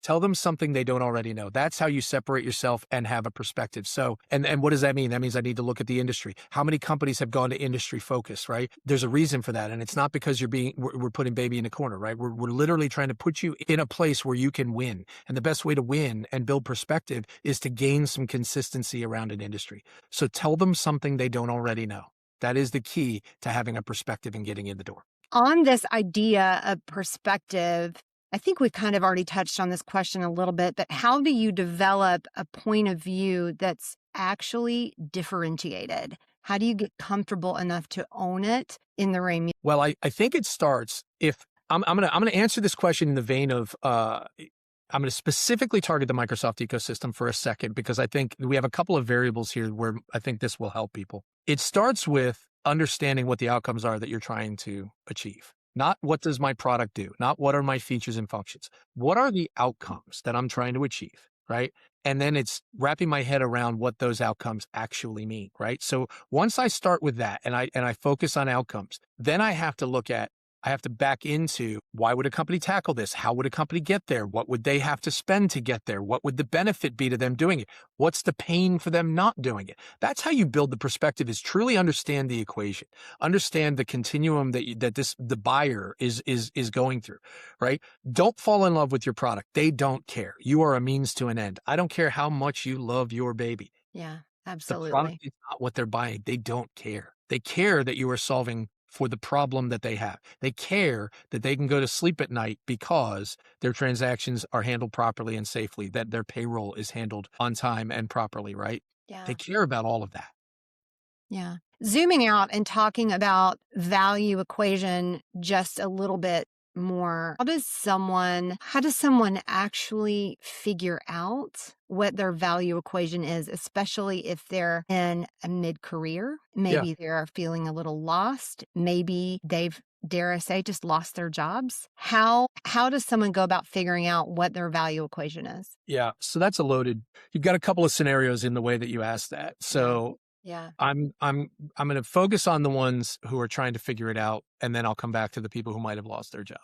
Tell them something they don't already know. That's how you separate yourself and have a perspective. So, and what does that mean? That means I need to look at the industry. How many companies have gone to industry focus, right? There's a reason for that. And it's not because we're putting baby in a corner, right? We're literally trying to put you in a place where you can win. And the best way to win and build perspective is to gain some consistency around an industry. So tell them something they don't already know. That is the key to having a perspective and getting in the door. On this idea of perspective, I think we kind of already touched on this question a little bit, but how do you develop a point of view that's actually differentiated? How do you get comfortable enough to own it in the room? Well, I think it starts if I'm gonna answer this question in the vein of I'm going to specifically target the Microsoft ecosystem for a second, because I think we have a couple of variables here where I think this will help people. It starts with understanding what the outcomes are that you're trying to achieve. Not what does my product do? Not what are my features and functions? What are the outcomes that I'm trying to achieve, right? And then it's wrapping my head around what those outcomes actually mean, right? So once I start with that and I focus on outcomes, then I have to back into why would a company tackle this? How would a company get there? What would they have to spend to get there? What would the benefit be to them doing it? What's the pain for them not doing it? That's how you build the perspective, is truly understand the equation, understand the continuum that the buyer is going through, right? Don't fall in love with your product. They don't care. You are a means to an end. I don't care how much you love your baby. Yeah, absolutely. The product is not what they're buying. They don't care. They care that you are solving for the problem that they have. They care that they can go to sleep at night because their transactions are handled properly and safely, that their payroll is handled on time and properly, right? Yeah. They care about all of that. Yeah. Zooming out and talking about value equation just a little bit more, how does someone actually figure out what their value equation is, especially if they're in a mid-career? Maybe they're feeling a little lost. Maybe they've, dare I say, just lost their jobs. How does someone go about figuring out what their value equation is? Yeah. So that's you've got a couple of scenarios in the way that you asked that. So yeah. I'm going to focus on the ones who are trying to figure it out, and then I'll come back to the people who might have lost their job.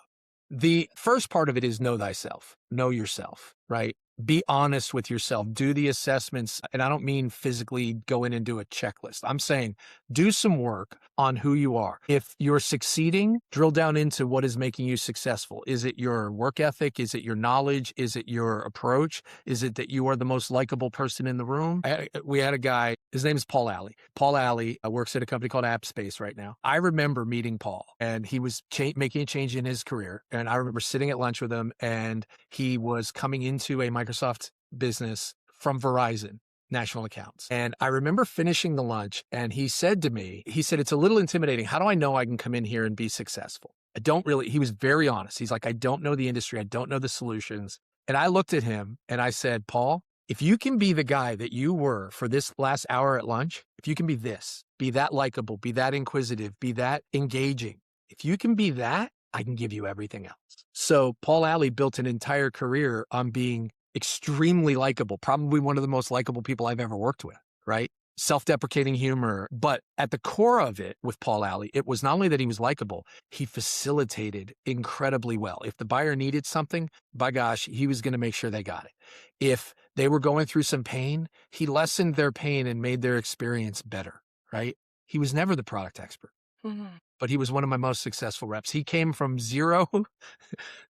The first part of it is know thyself, know yourself, right? Be honest with yourself, do the assessments. And I don't mean physically go in and do a checklist. I'm saying do some work on who you are. If you're succeeding, drill down into what is making you successful. Is it your work ethic? Is it your knowledge? Is it your approach? Is it that you are the most likable person in the room? We had a guy, his name is Paul Alley. Paul Alley works at a company called AppSpace right now. I remember meeting Paul, and he was making a change in his career. And I remember sitting at lunch with him, and he was coming into a Microsoft business from Verizon national accounts. And I remember finishing the lunch, and he said to me, it's a little intimidating. How do I know I can come in here and be successful? He was very honest. He's like, I don't know the industry. I don't know the solutions. And I looked at him and I said, Paul, if you can be the guy that you were for this last hour at lunch, if you can be that likable, be that inquisitive, be that engaging, if you can be that, I can give you everything else. So Paul Alley built an entire career on being extremely likable, probably one of the most likable people I've ever worked with, right? Self-deprecating humor. But at the core of it with Paul Alley, it was not only that he was likable, he facilitated incredibly well. If the buyer needed something, by gosh, he was going to make sure they got it. If they were going through some pain, he lessened their pain and made their experience better, right? He was never the product expert. Mm-hmm. But he was one of my most successful reps. He came from 0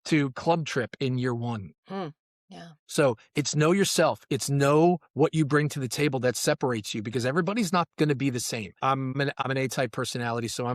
to club trip in year 1. Mm. Yeah. So it's know yourself. It's know what you bring to the table that separates you, because everybody's not going to be the same. I'm an A-type personality, so I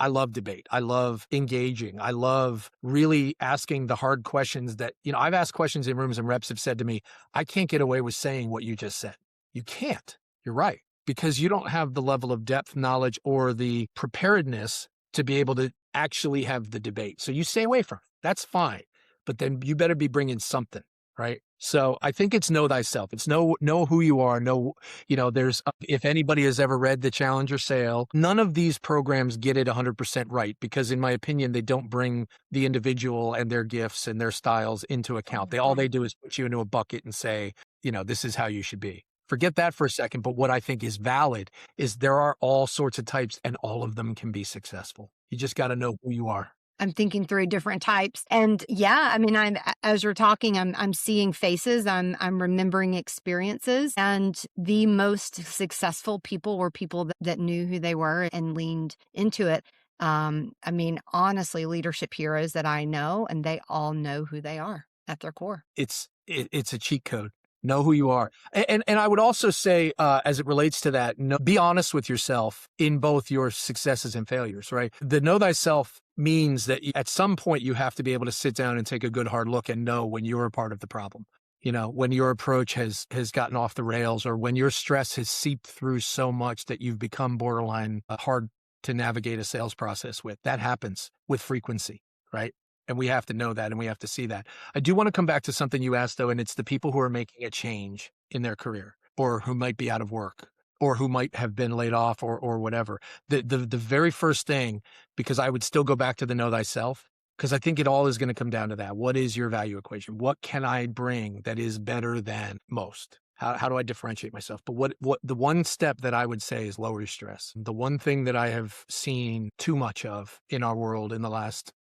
love debate. I love engaging. I love really asking the hard questions that, I've asked questions in rooms, and reps have said to me, I can't get away with saying what you just said. You can't. You're right. Because you don't have the level of depth, knowledge, or the preparedness to be able to actually have the debate. So you stay away from it. That's fine. But then you better be bringing something, right? So I think it's know thyself. It's know who you are. There's, if anybody has ever read The Challenger Sale, none of these programs get it 100% right because in my opinion, they don't bring the individual and their gifts and their styles into account. All they do is put you into a bucket and say, this is how you should be. Forget that for a second. But what I think is valid is there are all sorts of types and all of them can be successful. You just got to know who you are. I'm thinking through different types. And yeah, I mean, as you're talking, I'm seeing faces, I'm remembering experiences. And the most successful people were people that knew who they were and leaned into it. I mean, honestly, leadership heroes that I know, and they all know who they are at their core. It's a cheat code. Know who you are. And I would also say, as it relates to that, be honest with yourself in both your successes and failures, right? The know thyself means that at some point you have to be able to sit down and take a good hard look and know when you're a part of the problem. When your approach has gotten off the rails or when your stress has seeped through so much that you've become borderline hard to navigate a sales process with. That happens with frequency, right? And we have to know that and we have to see that. I do want to come back to something you asked, though, and it's the people who are making a change in their career or who might be out of work or who might have been laid off or whatever. The very first thing, because I would still go back to the know thyself, because I think it all is going to come down to that. What is your value equation? What can I bring that is better than most? How do I differentiate myself? But what the one step that I would say is lower your stress. The one thing that I have seen too much of in our world in the last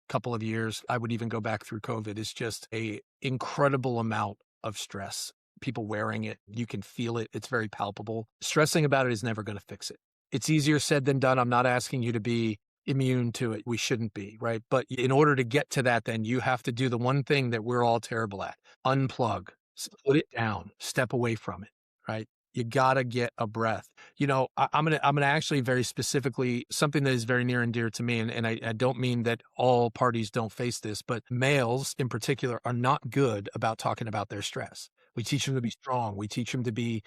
couple of years, I would even go back through COVID, is just a incredible amount of stress. People wearing it, you can feel it. It's very palpable. Stressing about it is never going to fix it. It's easier said than done. I'm not asking you to be immune to it. We shouldn't be, right? But in order to get to that, then you have to do the one thing that we're all terrible at: unplug, put it down, step away from it, right? You gotta get a breath. I'm gonna actually very specifically something that is very near and dear to me, and I don't mean that all parties don't face this, but males in particular are not good about talking about their stress. We teach them to be strong. We teach them to be,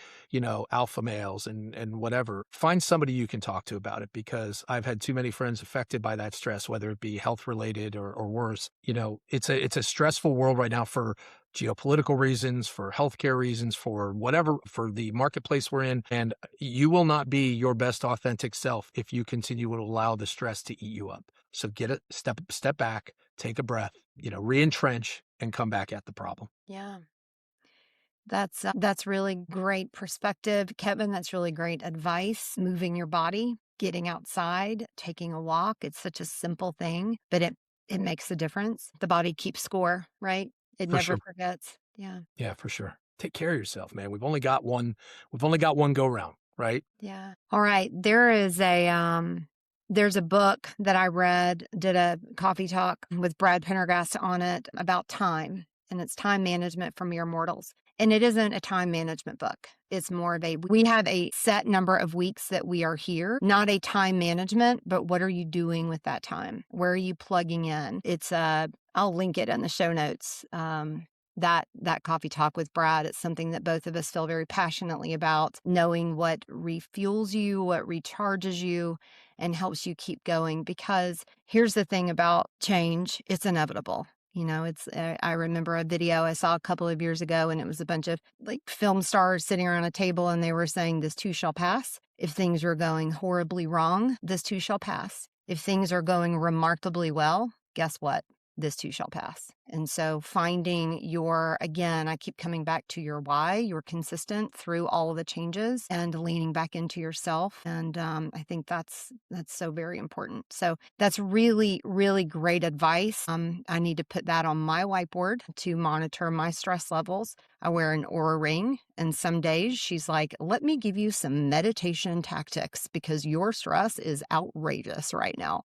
alpha males and whatever. Find somebody you can talk to about it, because I've had too many friends affected by that stress, whether it be health related or worse. It's a stressful world right now for geopolitical reasons, for healthcare reasons, for whatever, for the marketplace we're in. And you will not be your best authentic self if you continue to allow the stress to eat you up. So step back, take a breath, re-entrench and come back at the problem. Yeah. That's really great perspective, Kevin. That's really great advice. Moving your body, getting outside, taking a walk. It's such a simple thing, but it makes a difference. The body keeps score, right? It never forgets. Yeah. Yeah, for sure. Take care of yourself, man. We've only got one go round, right? Yeah. All right. There's a book that I read, did a coffee talk with Brad Pendergast on it about time, and it's Time Management for Mere Mortals. And it isn't a time management book. It's more of we have a set number of weeks that we are here, not a time management, but what are you doing with that time? Where are you plugging in? I'll link it in the show notes. That coffee talk with Brad, it's something that both of us feel very passionately about, knowing what refuels you, what recharges you, and helps you keep going. Because here's the thing about change, it's inevitable. I remember a video I saw a couple of years ago, and it was a bunch of film stars sitting around a table, and they were saying, this too shall pass. If things are going horribly wrong, this too shall pass. If things are going remarkably well, guess what? This too shall pass. And so finding again, I keep coming back to your why, you're consistent through all of the changes and leaning back into yourself. And I think that's so very important. So that's really, really great advice. I need to put that on my whiteboard to monitor my stress levels. I wear an Oura ring, and some days she's like, let me give you some meditation tactics because your stress is outrageous right now.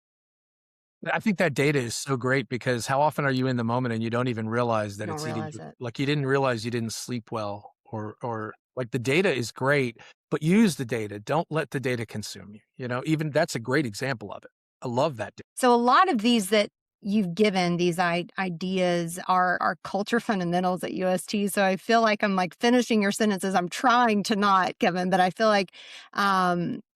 I think that data is so great, because how often are you in the moment and you don't even realize that like you didn't realize you didn't sleep well or like the data is great, but use the data. Don't let the data consume you. Even that's a great example of it. I love that. So a lot of these that you've given these ideas are culture fundamentals at UST. So I feel like I'm like finishing your sentences. I'm trying to not, Kevin, but I feel like,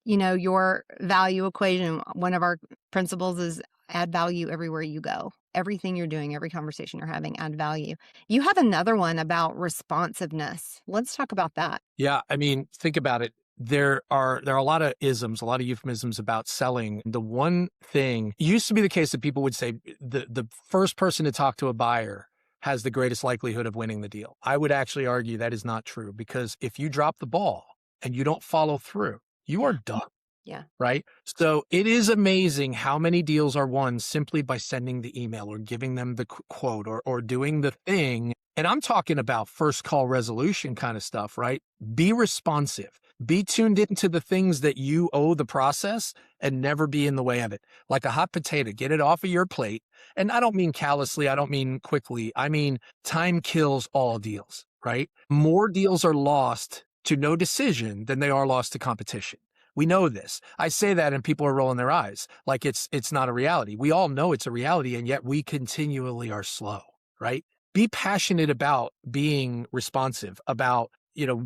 your value equation, one of our principles is add value everywhere you go. Everything you're doing, every conversation you're having, add value. You have another one about responsiveness. Let's talk about that. Yeah. I mean, think about it. There are a lot of isms, a lot of euphemisms about selling. The one thing it used to be the case that people would say the first person to talk to a buyer has the greatest likelihood of winning the deal. I would actually argue that is not true, because if you drop the ball and you don't follow through, you are done. Yeah. Right. So it is amazing how many deals are won simply by sending the email or giving them the quote or doing the thing. And I'm talking about first call resolution kind of stuff, right? Be responsive, be tuned into the things that you owe the process and never be in the way of it. Like a hot potato, get it off of your plate. And I don't mean callously. I don't mean quickly. I mean, time kills all deals, right? More deals are lost to no decision than they are lost to competition. We know this. I say that and people are rolling their eyes like it's not a reality. We all know it's a reality, and yet we continually are slow, right? Be passionate about being responsive, about,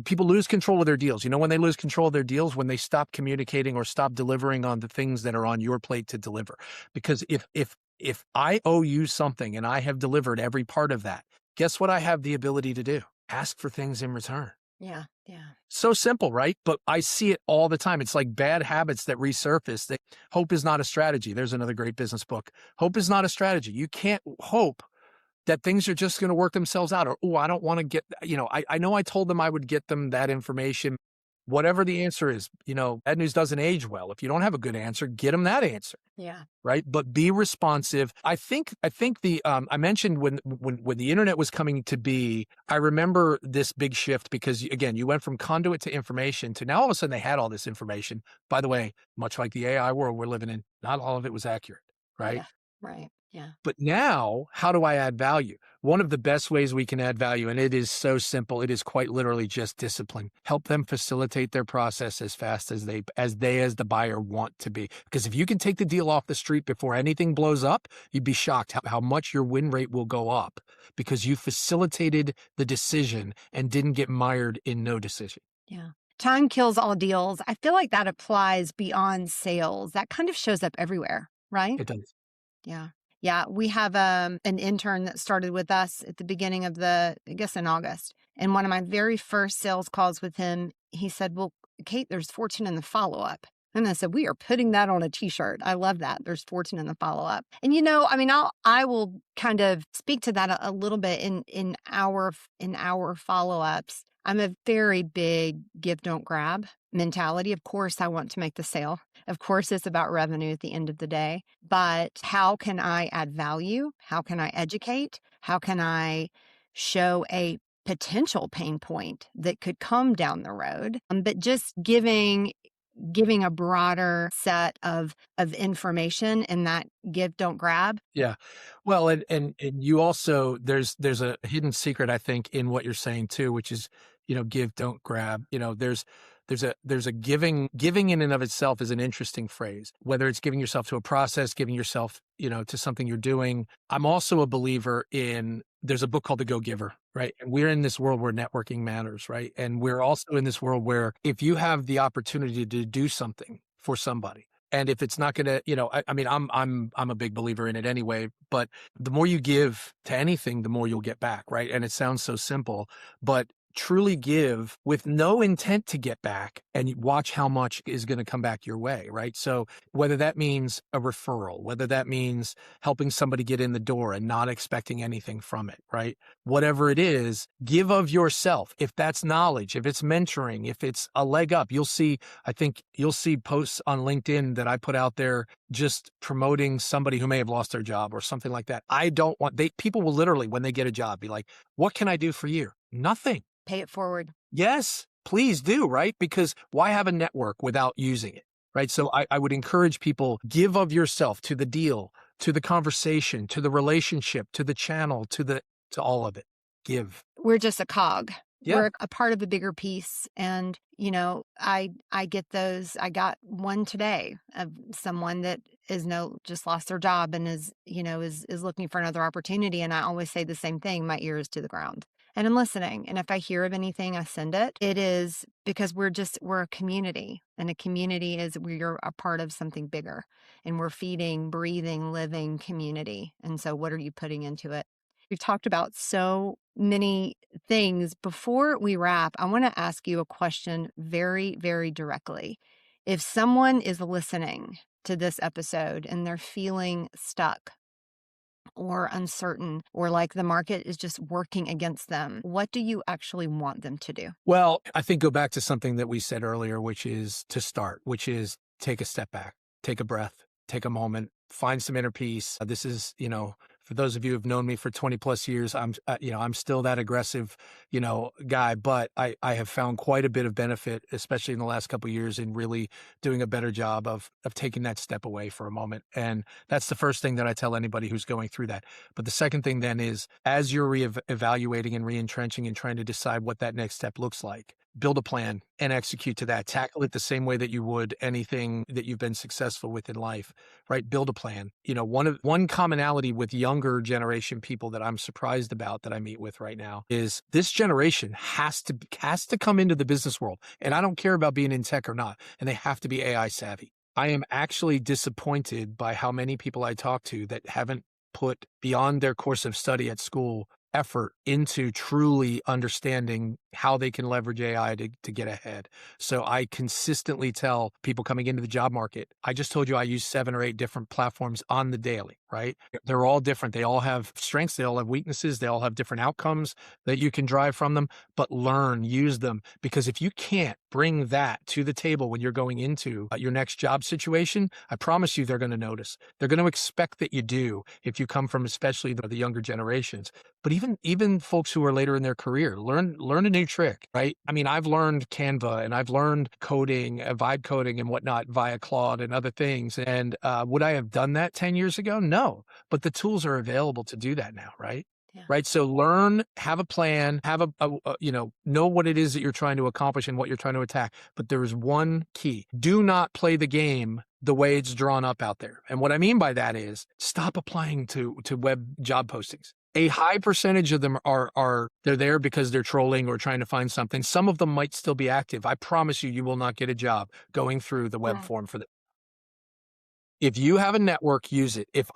people lose control of their deals. When they lose control of their deals, when they stop communicating or stop delivering on the things that are on your plate to deliver. Because if I owe you something and I have delivered every part of that, guess what I have the ability to do? Ask for things in return. Yeah. Yeah. So simple, right? But I see it all the time. It's like bad habits that resurface. That hope is not a strategy. There's another great business book. Hope is not a strategy. You can't hope that things are just going to work themselves out. Or, I don't want to get, I know I told them I would get them that information. Whatever the answer is, bad news doesn't age well. If you don't have a good answer, get them that answer. Yeah. Right. But be responsive. I think I mentioned when the internet was coming to be, I remember this big shift because again, you went from conduit to information to now all of a sudden they had all this information. By the way, much like the AI world we're living in, not all of it was accurate. Right. Yeah. Right. Yeah. But now, how do I add value? One of the best ways we can add value, and it is so simple, it is quite literally just discipline. Help them facilitate their process as fast as as the buyer want to be. Because if you can take the deal off the street before anything blows up, you'd be shocked how much your win rate will go up because you facilitated the decision and didn't get mired in no decision. Yeah. Time kills all deals. I feel like that applies beyond sales. That kind of shows up everywhere, right? It does. Yeah. Yeah. We have an intern that started with us at the beginning of in August. And one of my very first sales calls with him, he said, well, Kate, there's fortune in the follow-up. And I said, we are putting that on a t-shirt. I love that. There's fortune in the follow-up. And, I will kind of speak to that a little bit in our follow-ups. I'm a very big give, don't grab mentality. Of course, I want to make the sale. Of course, it's about revenue at the end of the day. But how can I add value? How can I educate? How can I show a potential pain point that could come down the road? But just giving a broader set of information in that give, don't grab. Yeah. Well, and you also, there's a hidden secret, I think, in what you're saying too, which is, give, don't grab. There's a giving in and of itself is an interesting phrase, whether it's giving yourself to a process, giving yourself, to something you're doing. I'm also a believer in, there's a book called The Go-Giver, right? And we're in this world where networking matters, right? And we're also in this world where if you have the opportunity to do something for somebody, and if it's not going to, I'm a big believer in it anyway, but the more you give to anything, the more you'll get back, right? And it sounds so simple, but truly give with no intent to get back and watch how much is going to come back your way, right? So whether that means a referral, whether that means helping somebody get in the door and not expecting anything from it, right? Whatever it is, give of yourself. If that's knowledge, if it's mentoring, if it's a leg up, I think you'll see posts on LinkedIn that I put out there just promoting somebody who may have lost their job or something like that. People will literally, when they get a job, be like, what can I do for you? Nothing. Pay it forward. Yes, please do, right? Because why have a network without using it, right? So I would encourage people, give of yourself to the deal, to the conversation, to the relationship, to the channel, to all of it. Give. We're just a cog. Yeah. We're a part of a bigger piece. And, I get those. I got one today of someone that just lost their job and is looking for another opportunity. And I always say the same thing, my ear is to the ground. And I'm listening. And if I hear of anything, I send it. It is because we're a community, and a community is we're a part of something bigger, and we're feeding, breathing, living community. And so what are you putting into it? We've talked about so many things. Before we wrap, I want to ask you a question very, very directly. If someone is listening to this episode and they're feeling stuck or uncertain, or like the market is just working against them, what do you actually want them to do? Well, I think go back to something that we said earlier, which is take a step back, take a breath, take a moment, find some inner peace. This is, for those of you who've known me for 20 plus years, I'm still that aggressive, guy, but I have found quite a bit of benefit, especially in the last couple of years, in really doing a better job of taking that step away for a moment. And that's the first thing that I tell anybody who's going through that. But the second thing then is, as you're evaluating and re-entrenching and trying to decide what that next step looks like, build a plan and execute to that. Tackle it the same way that you would anything that you've been successful with in life, right? Build a plan. One commonality with younger generation people that I'm surprised about that I meet with right now is this generation has to come into the business world. And I don't care about being in tech or not, and they have to be AI savvy. I am actually disappointed by how many people I talk to that haven't put beyond their course of study at school effort into truly understanding how they can leverage AI to get ahead. So I consistently tell people coming into the job market, I just told you I use 7 or 8 different platforms on the daily, right? They're all different. They all have strengths. They all have weaknesses. They all have different outcomes that you can drive from them, but use them. Because if you can't bring that to the table when you're going into your next job situation, I promise you they're going to notice. They're going to expect that you do if you come from especially the younger generations. But even folks who are later in their career, learn a new trick, right? I mean, I've learned Canva and I've learned coding, vibe coding and whatnot via Claude and other things. And would I have done that 10 years ago? No, but the tools are available to do that now, right? Yeah. Right. So learn, have a plan, have know what it is that you're trying to accomplish and what you're trying to attack. But there is one key. Do not play the game the way it's drawn up out there. And what I mean by that is stop applying to web job postings. A high percentage of them they're there because they're trolling or trying to find something. Some of them might still be active. I promise you will not get a job going through the web form for that. If you have a network, use it. If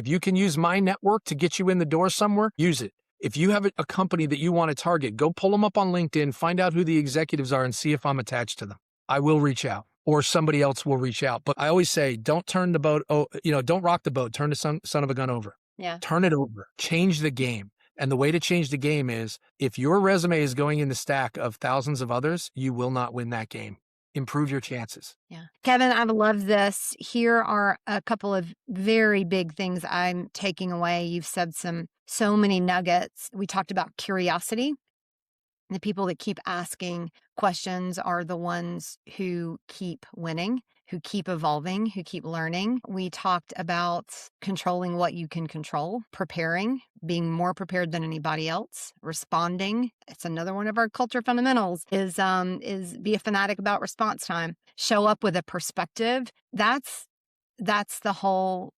you can use my network to get you in the door somewhere, use it. If you have a company that you want to target, go pull them up on LinkedIn, find out who the executives are and see if I'm attached to them. I will reach out, or somebody else will reach out. But I always say, don't turn the boat, don't rock the boat, turn the son of a gun over. Yeah. Turn it over, change the game. And the way to change the game is if your resume is going in the stack of thousands of others, you will not win that game. Improve your chances. Yeah. Kevin, I love this. Here are a couple of very big things I'm taking away. You've said so many nuggets. We talked about curiosity. The people that keep asking questions are the ones who keep winning, who keep evolving, who keep learning. We talked about controlling what you can control, preparing, being more prepared than anybody else, responding. It's another one of our culture fundamentals is be a fanatic about response time. Show up with a perspective. That's the whole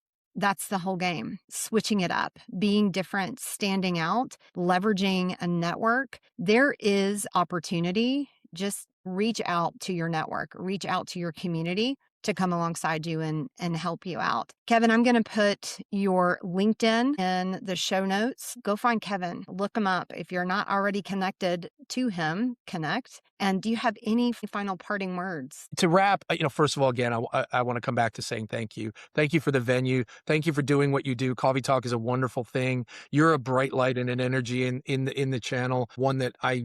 game. Switching it up, being different, standing out, leveraging a network. There is opportunity. Just reach out to your network, reach out to your community to come alongside you and help you out. Kevin, I'm going to put your LinkedIn in the show notes. Go find Kevin, look him up. If you're not already connected to him, connect. And do you have any final parting words? To wrap, first of all, again, I want to come back to saying thank you. Thank you for the venue. Thank you for doing what you do. Coffey Talk is a wonderful thing. You're a bright light and an energy in the channel, one that I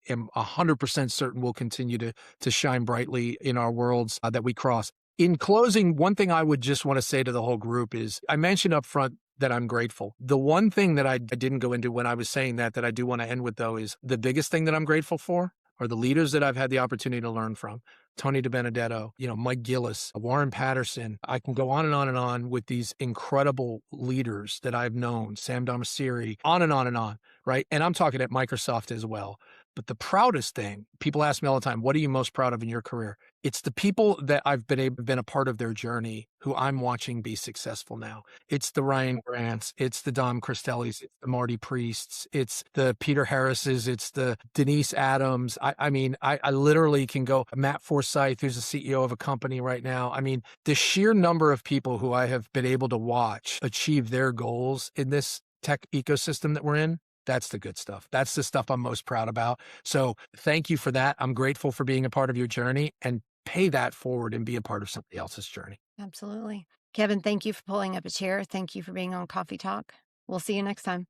am 100% certain will continue to shine brightly in our worlds that we cross. In closing, one thing I would just want to say to the whole group is I mentioned up front that I'm grateful. The one thing that I didn't go into when I was saying that I do want to end with, though, is the biggest thing that I'm grateful for are the leaders that I've had the opportunity to learn from. Tony DiBenedetto, Mike Gillis, Warren Patterson. I can go on and on and on with these incredible leaders that I've known, Sam Damasiri, on and on and on, right? And I'm talking at Microsoft as well. But the proudest thing, people ask me all the time, what are you most proud of in your career? It's the people that I've been a part of their journey who I'm watching be successful now. It's the Ryan Grants, it's the Dom Cristellis, it's the Marty Priests, it's the Peter Harrises, it's the Denise Adams. I mean, I literally can go, Matt Forsyth, who's the CEO of a company right now. I mean, the sheer number of people who I have been able to watch achieve their goals in this tech ecosystem that we're in, that's the good stuff. That's the stuff I'm most proud about. So thank you for that. I'm grateful for being a part of your journey, and pay that forward and be a part of somebody else's journey. Absolutely. Kevin, thank you for pulling up a chair. Thank you for being on Coffee Talk. We'll see you next time.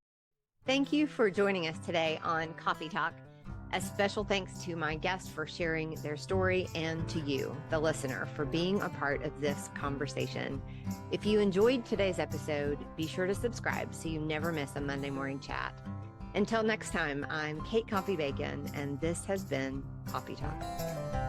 Thank you for joining us today on Coffee Talk. A special thanks to my guests for sharing their story, and to you, the listener, for being a part of this conversation. If you enjoyed today's episode, be sure to subscribe so you never miss a Monday morning chat. Until next time, I'm Kate Coffey Bacon, and this has been Coffee Talk.